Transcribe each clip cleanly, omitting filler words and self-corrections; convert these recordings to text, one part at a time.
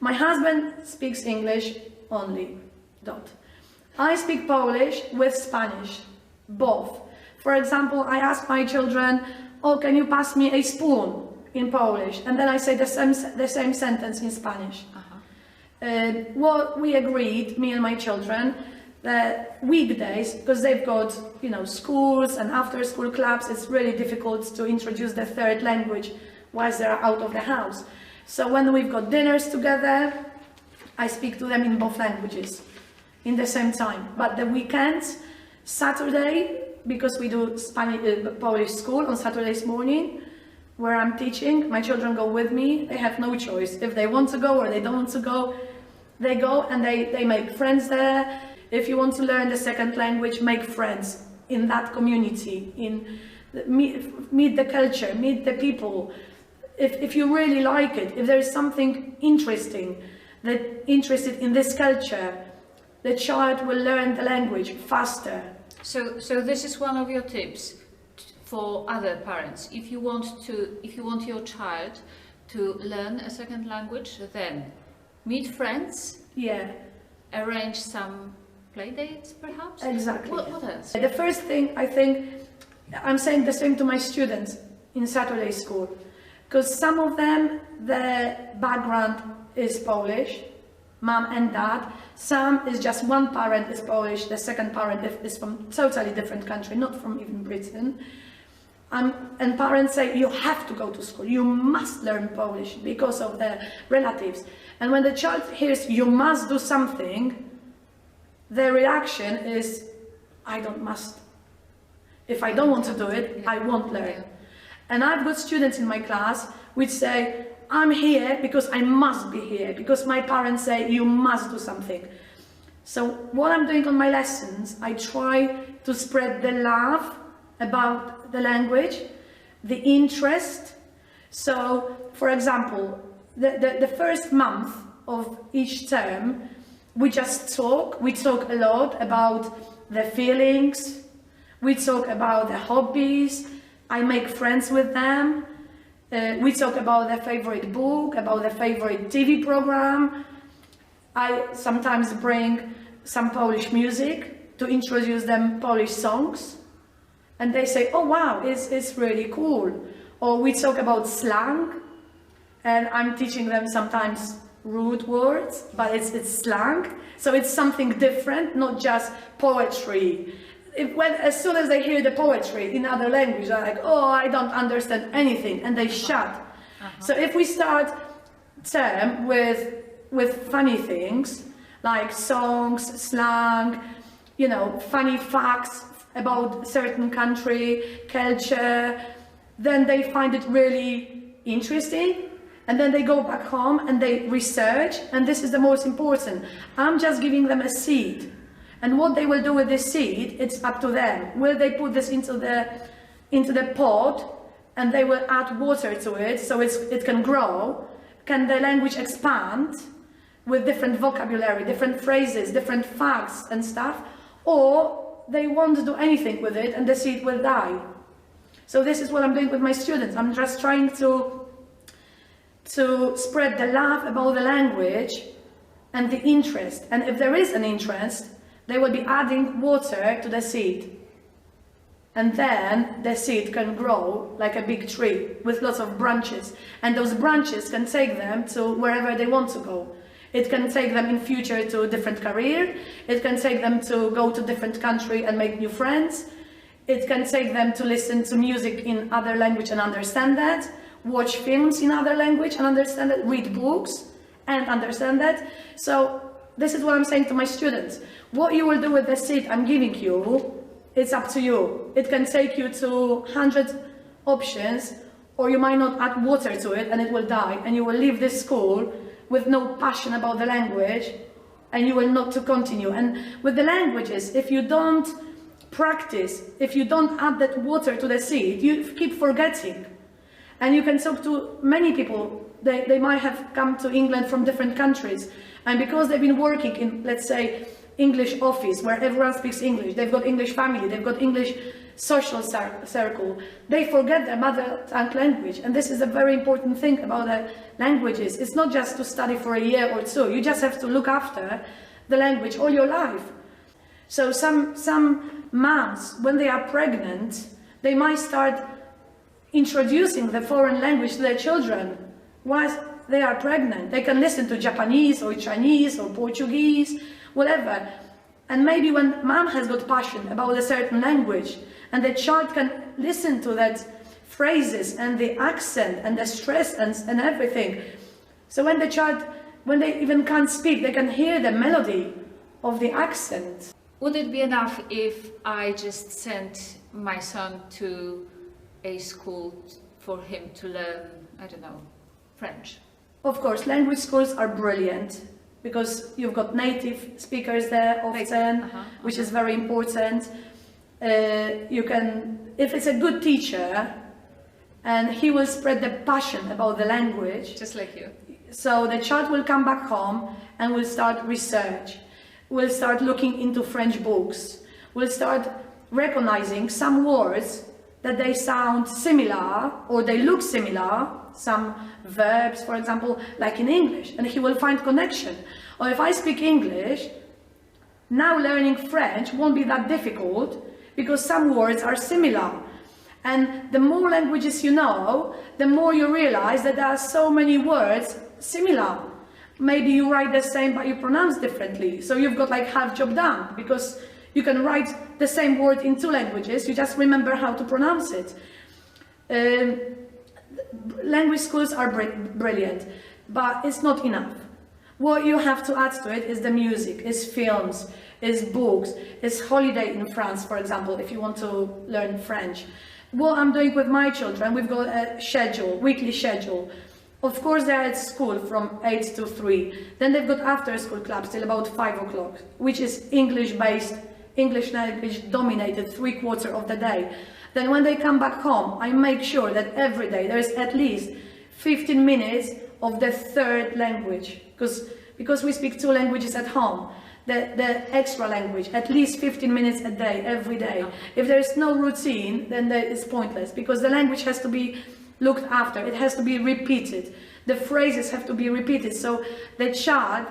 My husband speaks English only, dot. I speak Polish with Spanish, both. For example, I ask my children, oh, can you pass me a spoon in Polish? And then I say the same sentence in Spanish. What we agreed, me and my children, that weekdays, because they've got, you know, schools and after-school clubs, it's really difficult to introduce the third language whilst they're out of the house. So when we've got dinners together, I speak to them in both languages in the same time. But the weekends, Saturday, because we do Polish school on Saturdays morning, where I'm teaching, my children go with me. They have no choice. If they want to go or they don't want to go, they go and they make friends there. If you want to learn the second language, make friends in that community, meet the culture, meet the people. If you really like it, if there is something interesting, interested in this culture, the child will learn the language faster. So this is one of your tips for other parents. If you want your child to learn a second language, then meet friends. Yeah. Arrange some play dates, perhaps. Exactly. What else? The first thing, I think, I'm saying the same to my students in Saturday school, because some of them, their background is Polish, mom and dad. Some is just one parent is Polish, the second parent is from totally different country, not from even Britain. And parents say, you have to go to school, you must learn Polish because of the relatives. And when the child hears you must do something, their reaction is, I don't must. If I don't want to do it, I won't learn. And I've got students in my class which say, I'm here because I must be here, because my parents say you must do something. So what I'm doing on my lessons, I try to spread the love about the language, the interest. So, for example, the first month of each term, we just talk. We talk a lot about the feelings. We talk about the hobbies. I make friends with them. We talk about their favorite book, about their favorite TV program. I sometimes bring some Polish music to introduce them Polish songs. And they say, oh wow, it's really cool. Or we talk about slang, and I'm teaching them sometimes rude words, but it's slang. So it's something different, not just poetry. As soon as they hear the poetry in other language, they're like, oh, I don't understand anything, and they shut. So if we start term with funny things, like songs, slang, you know, funny facts about a certain country, culture, then they find it really interesting. And then they go back home and they research, and this is the most important. I'm just giving them a seed. And what they will do with this seed, it's up to them. Will they put this into the pot and they will add water to it so it can grow? Can the language expand with different vocabulary, different phrases, different facts and stuff? Or they won't do anything with it and the seed will die. So this is what I'm doing with my students. I'm just trying to spread the love about the language and the interest. And if there is an interest, they will be adding water to the seed. And then the seed can grow like a big tree with lots of branches. And those branches can take them to wherever they want to go. It can take them in future to a different career. It can take them to go to different country and make new friends. It can take them to listen to music in other language and understand that. Watch films in other language and understand it. Read books and understand that. So this is what I'm saying to my students. What you will do with the seed I'm giving you, it's up to you. It can take you to 100 options, or you might not add water to it and it will die, and you will leave this school with no passion about the language, and you will not to continue. And with the languages, if you don't practice, if you don't add that water to the seed, you keep forgetting. And you can talk to many people. They might have come to England from different countries, and because they've been working in, let's say, English office where everyone speaks English, they've got English family, they've got English social circle, they forget their mother tongue language. And this is a very important thing about the languages. It's not just to study for a year or two. You just have to look after the language all your life. So some moms, when they are pregnant, they might start introducing the foreign language to their children whilst they are pregnant. They can listen to Japanese or Chinese or Portuguese, whatever. And maybe when mom has got passion about a certain language and the child can listen to that phrases and the accent and the stress and everything. So when the child, when they even can't speak, they can hear the melody of the accent. Would it be enough if I just sent my son to a school for him to learn, I don't know, French? Of course, language schools are brilliant because you've got native speakers there often, which is very important. You can, if it's a good teacher, and he will spread the passion about the language. Just like you. So the child will come back home and will start research. We'll start looking into French books. We'll start recognizing some words that they sound similar or they look similar, some verbs, for example, like in English, and he will find connection. Or if I speak English, now learning French won't be that difficult because some words are similar. And the more languages you know, the more you realize that there are so many words similar. Maybe you write the same but you pronounce differently. So you've got like half job done because you can write the same word in two languages, you just remember how to pronounce it. Language schools are brilliant, but it's not enough. What you have to add to it is the music, is films, is books, is holiday in France, for example, if you want to learn French. What I'm doing with my children, we've got a schedule, weekly schedule. Of course, they're at school from 8 to 3. Then they've got after-school clubs till about 5 o'clock, which is English-based, English language dominated 3/4 of the day. Then when they come back home, I make sure that every day there is at least 15 minutes of the third language, because we speak 2 languages at home. The extra language, at least 15 minutes a day, every day. If there is no routine, then it's pointless, because the language has to be looked after, it has to be repeated. The phrases have to be repeated, so the child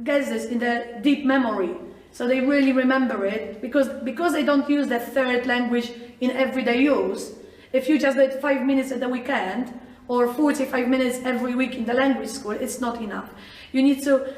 gets this in their deep memory, so they really remember it, because they don't use the third language in everyday use. If you just did 5 minutes at the weekend, or 45 minutes every week in the language school, it's not enough. You need to,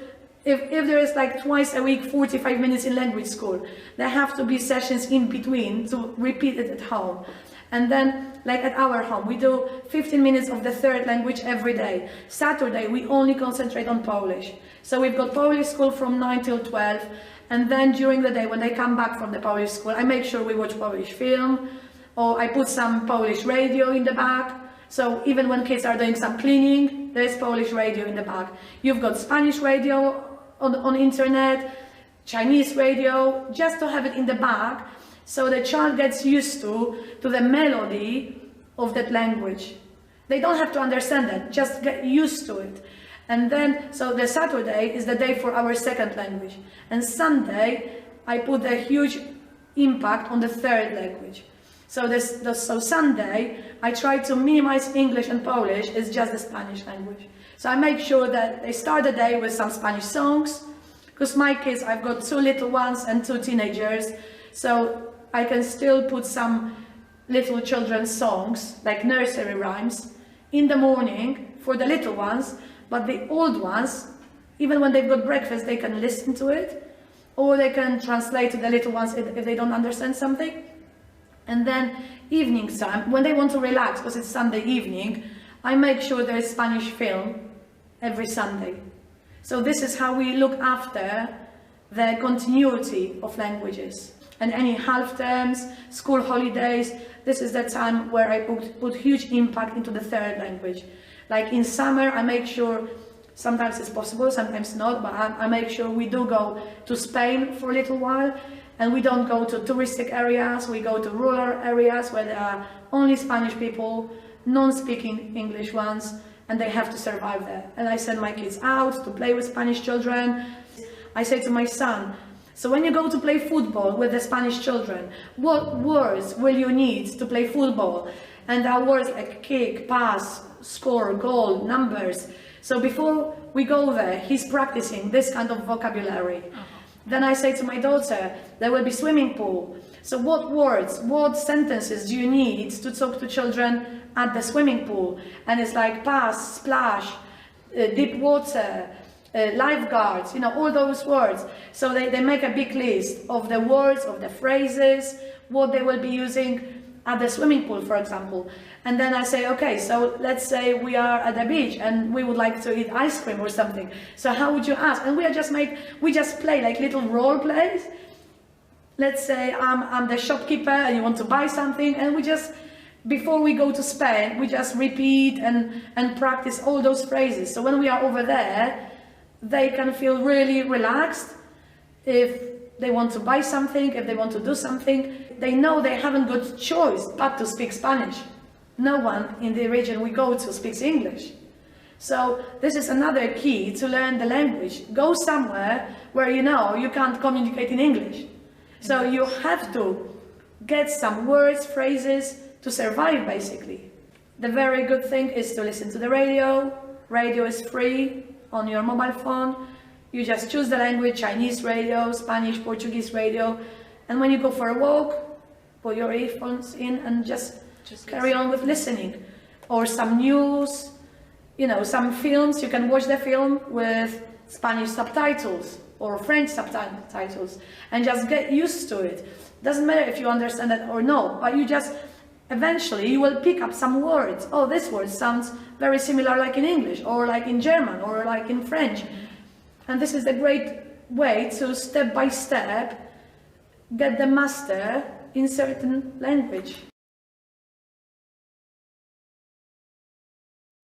if there is like twice a week 45 minutes in language school, there have to be sessions in between to repeat it at home. And then, like at our home, we do 15 minutes of the third language every day. Saturday, we only concentrate on Polish. So we've got Polish school from 9 till 12, and then during the day, when they come back from the Polish school, I make sure we watch Polish film, or I put some Polish radio in the back. So even when kids are doing some cleaning, there is Polish radio in the back. You've got Spanish radio on internet, Chinese radio, just to have it in the back, so the child gets used to the melody of that language. They don't have to understand it, just get used to it. And then, so the Saturday is the day for our second language. And Sunday, I put a huge impact on the third language. So so Sunday, I try to minimize English and Polish, it's just the Spanish language. So I make sure that they start the day with some Spanish songs, because my kids, I've got 2 little ones and 2 teenagers, so I can still put some little children's songs, like nursery rhymes, in the morning for the little ones, but the old ones, even when they've got breakfast, they can listen to it, or they can translate to the little ones if they don't understand something. And then evening time, when they want to relax, because it's Sunday evening, I make sure there is Spanish film every Sunday. So this is how we look after the continuity of languages. And any half terms, school holidays, this is the time where I put huge impact into the third language. Like in summer, I make sure, sometimes it's possible, sometimes not, but I make sure we do go to Spain for a little while, and we don't go to touristic areas, we go to rural areas where there are only Spanish people, non-speaking English ones, and they have to survive there. And I send my kids out to play with Spanish children. I say to my son, So when you go to play football with the Spanish children, what words will you need to play football? And there are words like kick, pass, score, goal, numbers. So before we go there, he's practicing this kind of vocabulary. Then I say to my daughter, there will be swimming pool. So what words, what sentences do you need to talk to children at the swimming pool? And it's like pass, splash, deep water, lifeguards, you know, all those words. So they make a big list of the words, of the phrases, what they will be using at the swimming pool, for example. And then I say, okay, so let's say we are at the beach and we would like to eat ice cream or something. So how would you ask? And we just play like little role plays. Let's say I'm the shopkeeper and you want to buy something, and we just, before we go to Spain, we just repeat and practice all those phrases. So when we are over there, they can feel really relaxed. If they want to buy something, if they want to do something, they know they haven't got choice but to speak Spanish. No one in the region we go to speaks English. So this is another key to learn the language. Go somewhere where you know you can't communicate in English. So you have to get some words, phrases to survive, basically. The very good thing is to listen to the radio. Radio is free on your mobile phone. You just choose the language, Chinese radio, Spanish, Portuguese radio, and when you go for a walk, put your earphones in and just carry on with listening. Or some news, you know, some films, you can watch the film with Spanish subtitles or French subtitles and just get used to it. Doesn't matter if you understand it or no, but you just, eventually you will pick up some words. Oh, this word sounds very similar like in English, or like in German, or like in French. And this is a great way to, step by step, get the master in certain language.